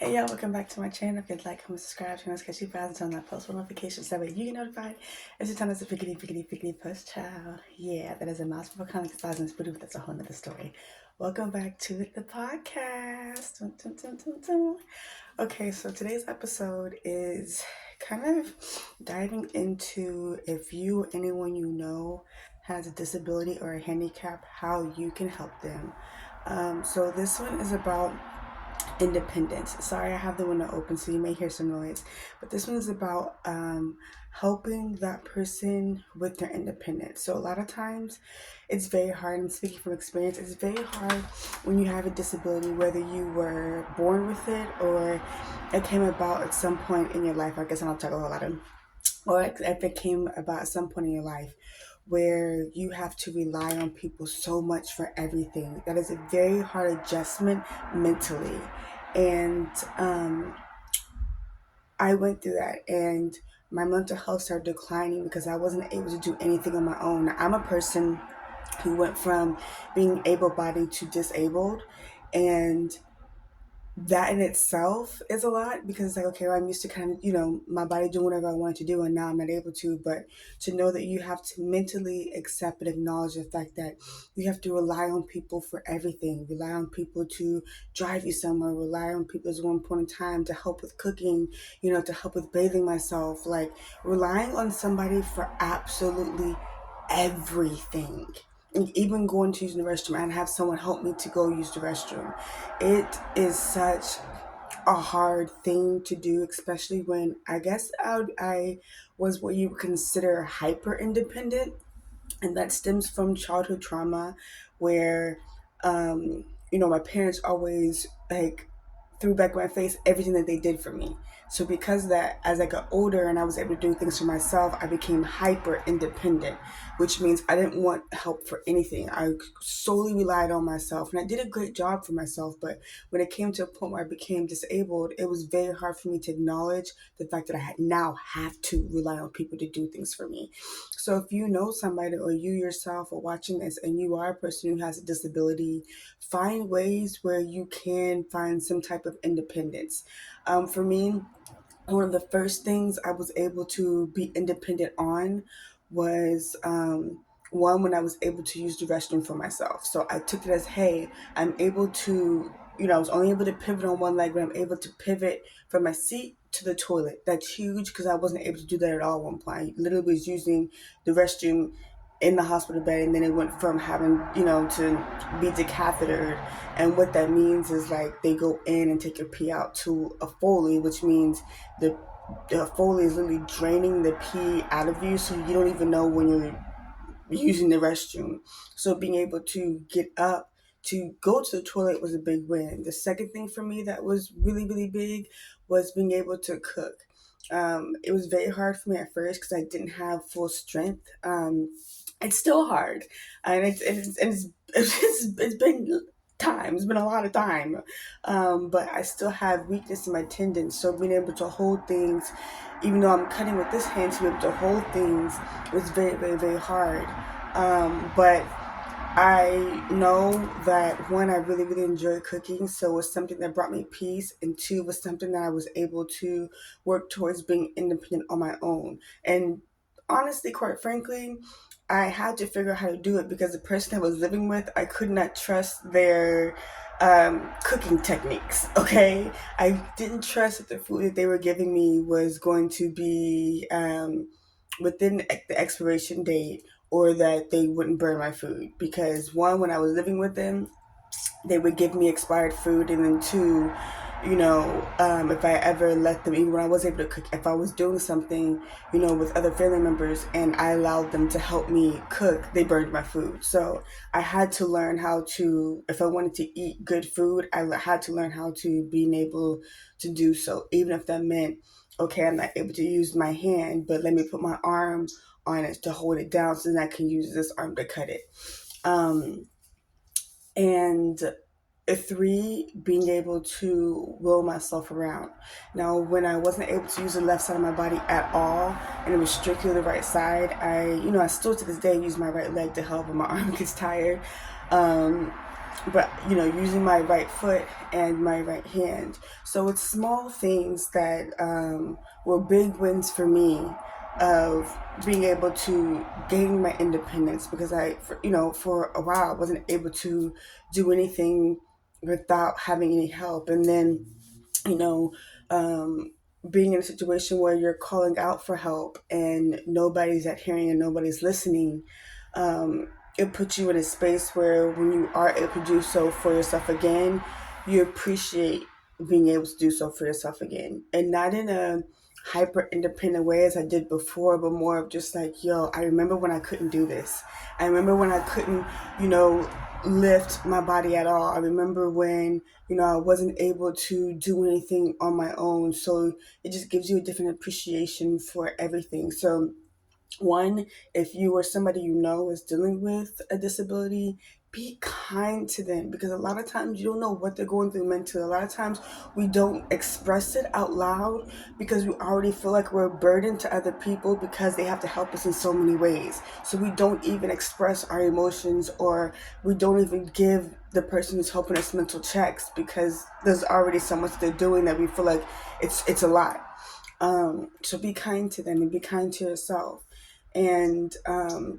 Hey y'all, welcome back to my channel. If you'd like, comment, subscribe, turn on catchy bells, and turn on that post notifications. That way you get notified every time there's a pickety post, child. Yeah, that is a mouthful of comic styles but that's a whole nother story. Welcome back to the podcast. Dun, dun, dun, dun, dun. Okay, so today's episode is kind of diving into if you or anyone you know has a disability or a handicap, how you can help them. So this one is about independence. Sorry, I have the window open, so you may hear some noise. But this one is about helping that person with their independence. So a lot of times, it's very hard. And speaking from experience, it's very hard when you have a disability, whether you were born with it or it came about at some point in your life. I guess I'm not talking about a lot of, or if it came about at some point in your life where you have to rely on people so much for everything. That is a very hard adjustment mentally. And I went through that, and my mental health started declining because I wasn't able to do anything on my own. I'm a person who went from being able bodied to disabled, and that in itself is a lot because it's like, okay, well, I'm used to kind of, my body doing whatever I wanted to do, and now I'm not able to. But to know that you have to mentally accept and acknowledge the fact that you have to rely on people for everything, rely on people to drive you somewhere, rely on people at one point in time to help with cooking, to help with bathing myself, like relying on somebody for absolutely everything. Even going to use the restroom and have someone help me to go use the restroom. It is such a hard thing to do, especially when I guess I was what you would consider hyper independent, and that stems from childhood trauma, where my parents always like threw back in my face everything that they did for me. So because of that, as I got older and I was able to do things for myself, I became hyper independent, which means I didn't want help for anything. I solely relied on myself, and I did a great job for myself. But when it came to a point where I became disabled, it was very hard for me to acknowledge the fact that now have to rely on people to do things for me. So if you know somebody, or you yourself are watching this and you are a person who has a disability, find ways where you can find some type of independence. For me, one of the first things I was able to be independent on was one, when I was able to use the restroom for myself. So I took it as, hey, I'm able to, I was only able to pivot on one leg, but I'm able to pivot from my seat to the toilet. That's huge because I wasn't able to do that at all at one point. I literally was using the restroom in the hospital bed, and then it went from having, to be decathetered. And what that means is like they go in and take your pee out to a Foley, which means the Foley is literally draining the pee out of you, so you don't even know when you're using the restroom. So being able to get up to go to the toilet was a big win. The second thing for me that was really, really big was being able to cook. It was very hard for me at first because I didn't have full strength. It's still hard, and it's been time. It's been a lot of time, but I still have weakness in my tendons. So being able to hold things, even though I'm cutting with this hand, to be able to hold things was very, very, very hard. But I know that one, I really, really enjoy cooking, so it was something that brought me peace, and two, was something that I was able to work towards being independent on my own. And honestly, quite frankly, I had to figure out how to do it because the person I was living with, I could not trust their cooking techniques. Okay, I didn't trust that the food that they were giving me was going to be within the expiration date, or that they wouldn't burn my food. Because one, when I was living with them, they would give me expired food, and then two, if I ever let them, even when I was able to cook, if I was doing something, with other family members and I allowed them to help me cook, they burned my food. So I had to learn how to, if I wanted to eat good food, I had to learn how to being able to do so, even if that meant, okay, I'm not able to use my hand, but let me put my arm on it to hold it down so then I can use this arm to cut it. And three, being able to will myself around. Now, when I wasn't able to use the left side of my body at all, and it was strictly the right side, I still to this day use my right leg to help when my arm gets tired. but using my right foot and my right hand. So it's small things that were big wins for me of being able to gain my independence, because for a while I wasn't able to do anything without having any help. And then you know, um, being in a situation where you're calling out for help and nobody's adhering and nobody's listening, um, it puts you in a space where when you are able to do so for yourself again, you appreciate being able to do so for yourself again. And not in a hyper independent way as I did before, but more of just like, yo, I remember when I couldn't do this. I remember when I couldn't, you know, lift my body at all. I remember when, I wasn't able to do anything on my own. So it just gives you a different appreciation for everything. So one, if you or somebody is dealing with a disability, be kind to them, because a lot of times you don't know what they're going through mentally. A lot of times we don't express it out loud because we already feel like we're a burden to other people because they have to help us in so many ways. So we don't even express our emotions, or we don't even give the person who's helping us mental checks because there's already so much they're doing that we feel like it's a lot. So be kind to them and be kind to yourself. And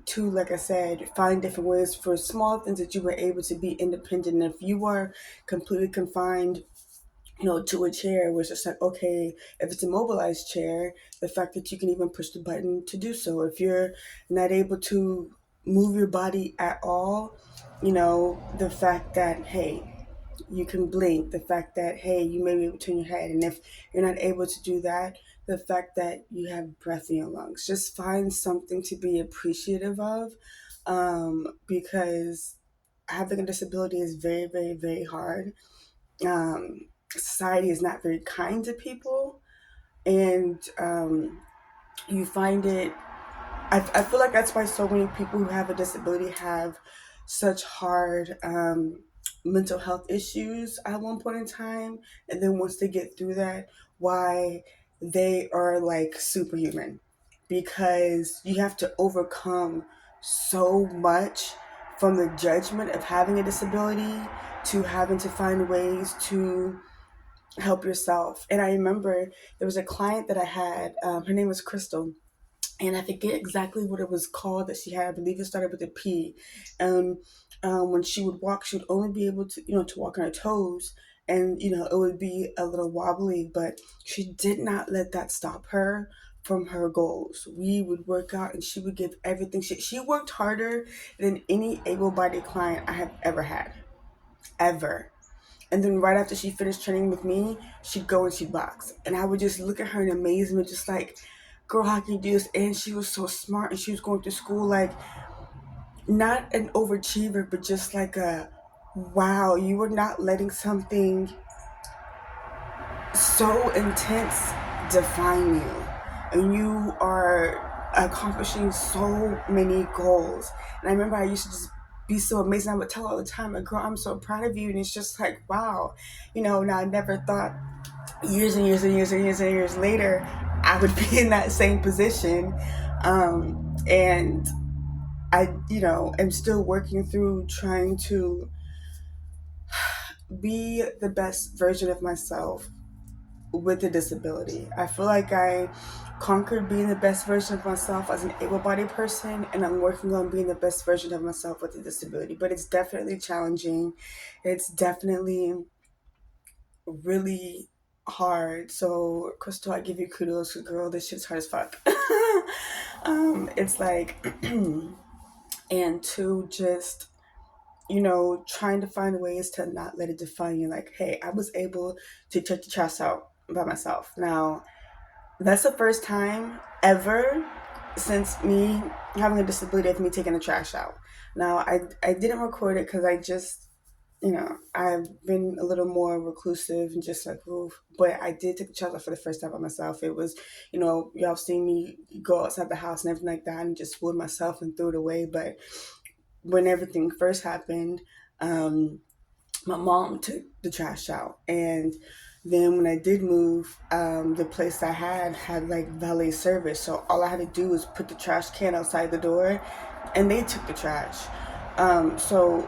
two, like I said, find different ways for small things that you were able to be independent. And if you are completely confined, to a chair, where it's just like, okay, if it's a mobilized chair, the fact that you can even push the button to do so. If you're not able to move your body at all, the fact that, hey, you can blink, the fact that, hey, you may be able to turn your head. And if you're not able to do that, the fact that you have breath in your lungs. Just find something to be appreciative of, because having a disability is very, very, very hard. Society is not very kind to people, and you find it. I feel like that's why so many people who have a disability have such hard mental health issues at one point in time, and then once they get through that, why they are like superhuman, because you have to overcome so much, from the judgment of having a disability to having to find ways to help yourself. And I remember there was a client that I had. Her name was Crystal, and I forget exactly what it was called that she had. I believe it started with a P. And when she would walk, she would only be able to, to walk on her toes, and it would be a little wobbly. But she did not let that stop her from her goals. We would work out, and she would give everything. She worked harder than any able-bodied client I have ever had, ever. And then right after she finished training with me, she'd go and she'd box. And I would just look at her in amazement, just like, girl, how can you do this? And she was so smart, and she was going to school like not an overachiever, but just like a, wow, you were not letting something so intense define you. And you are accomplishing so many goals. And I remember I used to just be so amazed. I would tell her all the time, like, girl, I'm so proud of you. And it's just like, wow. Now I never thought years and years and years and years and years later, I would be in that same position. And I, am still working through trying to be the best version of myself with a disability. I feel like I conquered being the best version of myself as an able-bodied person, and I'm working on being the best version of myself with a disability. But it's definitely challenging. It's definitely really hard. So, Crystal, I give you kudos, girl. This shit's hard as fuck. It's like, and to just, trying to find ways to not let it define you. Like, hey, I was able to take the trash out by myself. Now, that's the first time ever since me having a disability of me taking the trash out. Now, I didn't record it because I just, I've been a little more reclusive and just like, oof. But I did take the trash out for the first time by myself. It was, y'all seen me go outside the house and everything like that, and just fooled myself and threw it away. But when everything first happened, my mom took the trash out. And then when I did move, the place I had like valet service. So all I had to do was put the trash can outside the door, and they took the trash. So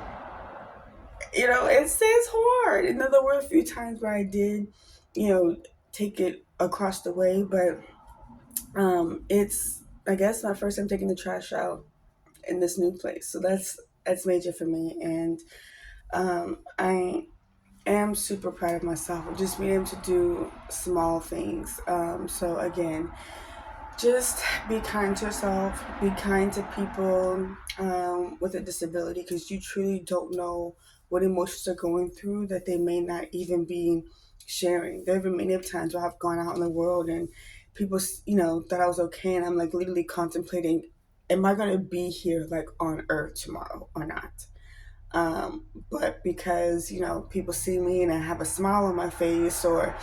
it's hard. And there were a few times where I did, you know, take it across the way, but it's, I guess, my first time taking the trash out in this new place. So that's major for me, and I am super proud of myself of just being able to do small things. So again, just be kind to yourself, be kind to people with a disability, because you truly don't know what emotions they're going through that they may not even be sharing. There have been many of times where I've gone out in the world and people, thought I was okay, and I'm like literally contemplating, am I going to be here like on Earth tomorrow or not? But because people see me and I have a smile on my face, or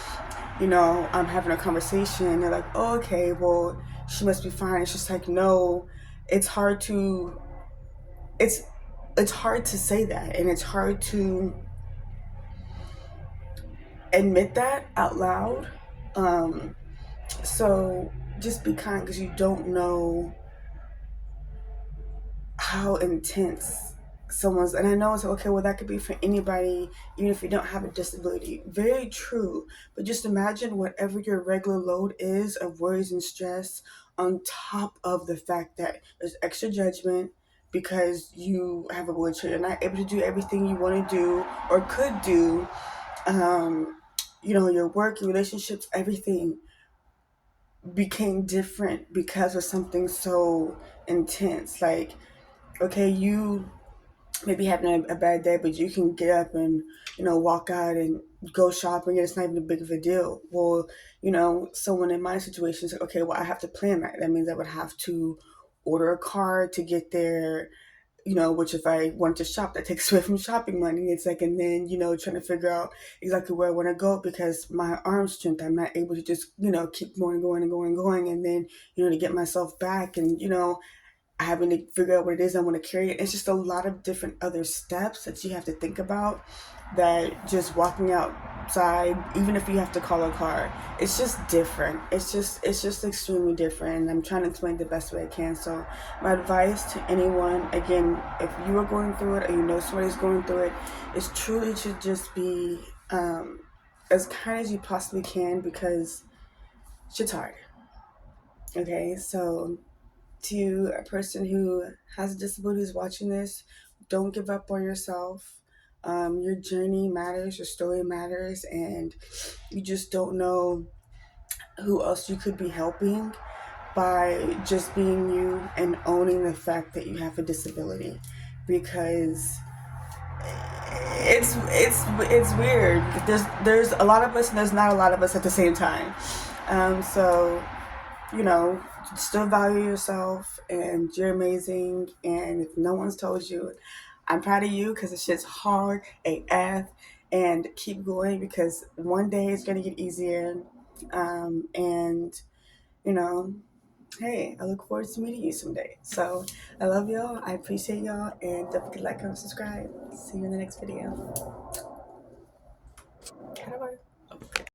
I'm having a conversation, and they're like, oh, okay, well, she must be fine. It's just like, no, it's hard to, it's, it's hard to say that. And it's hard to admit that out loud. Um, so just be kind, because you don't know how intense someone's, and I know it's okay, well, that could be for anybody, even if you don't have a disability. Very true. But just imagine whatever your regular load is of worries and stress, on top of the fact that there's extra judgment because you have a wheelchair, you're not able to do everything you want to do or could do. Your work, your relationships, everything became different because of something so intense. Like, okay, you maybe having a bad day, but you can get up and walk out and go shopping, and it's not even a big of a deal. Well, someone in my situation is like, okay, well, I have to plan that. That means I would have to order a car to get there. Which if I want to shop, that takes away from shopping money. It's like, and then trying to figure out exactly where I want to go, because my arm strength, I'm not able to just keep going, going, and going, and going, and then to get myself back, and having to figure out what it is I want to carry. It's just a lot of different other steps that you have to think about, that just walking outside, even if you have to call a car, it's just different. It's just extremely different. And I'm trying to explain the best way I can. So my advice to anyone, again, if you are going through it or somebody's going through it, is truly to just be as kind as you possibly can, because shit's hard. Okay, so to a person who has a disability who's watching this, don't give up on yourself. Your journey matters, your story matters, and you just don't know who else you could be helping by just being you and owning the fact that you have a disability. Because it's weird. There's a lot of us and there's not a lot of us at the same time. So you know, still value yourself, and you're amazing. And if no one's told you, I'm proud of you, because it's just hard AF. And keep going, because one day it's going to get easier. And, you know, hey, I look forward to meeting you someday. So I love y'all. I appreciate y'all. And don't forget to like, comment, subscribe. See you in the next video.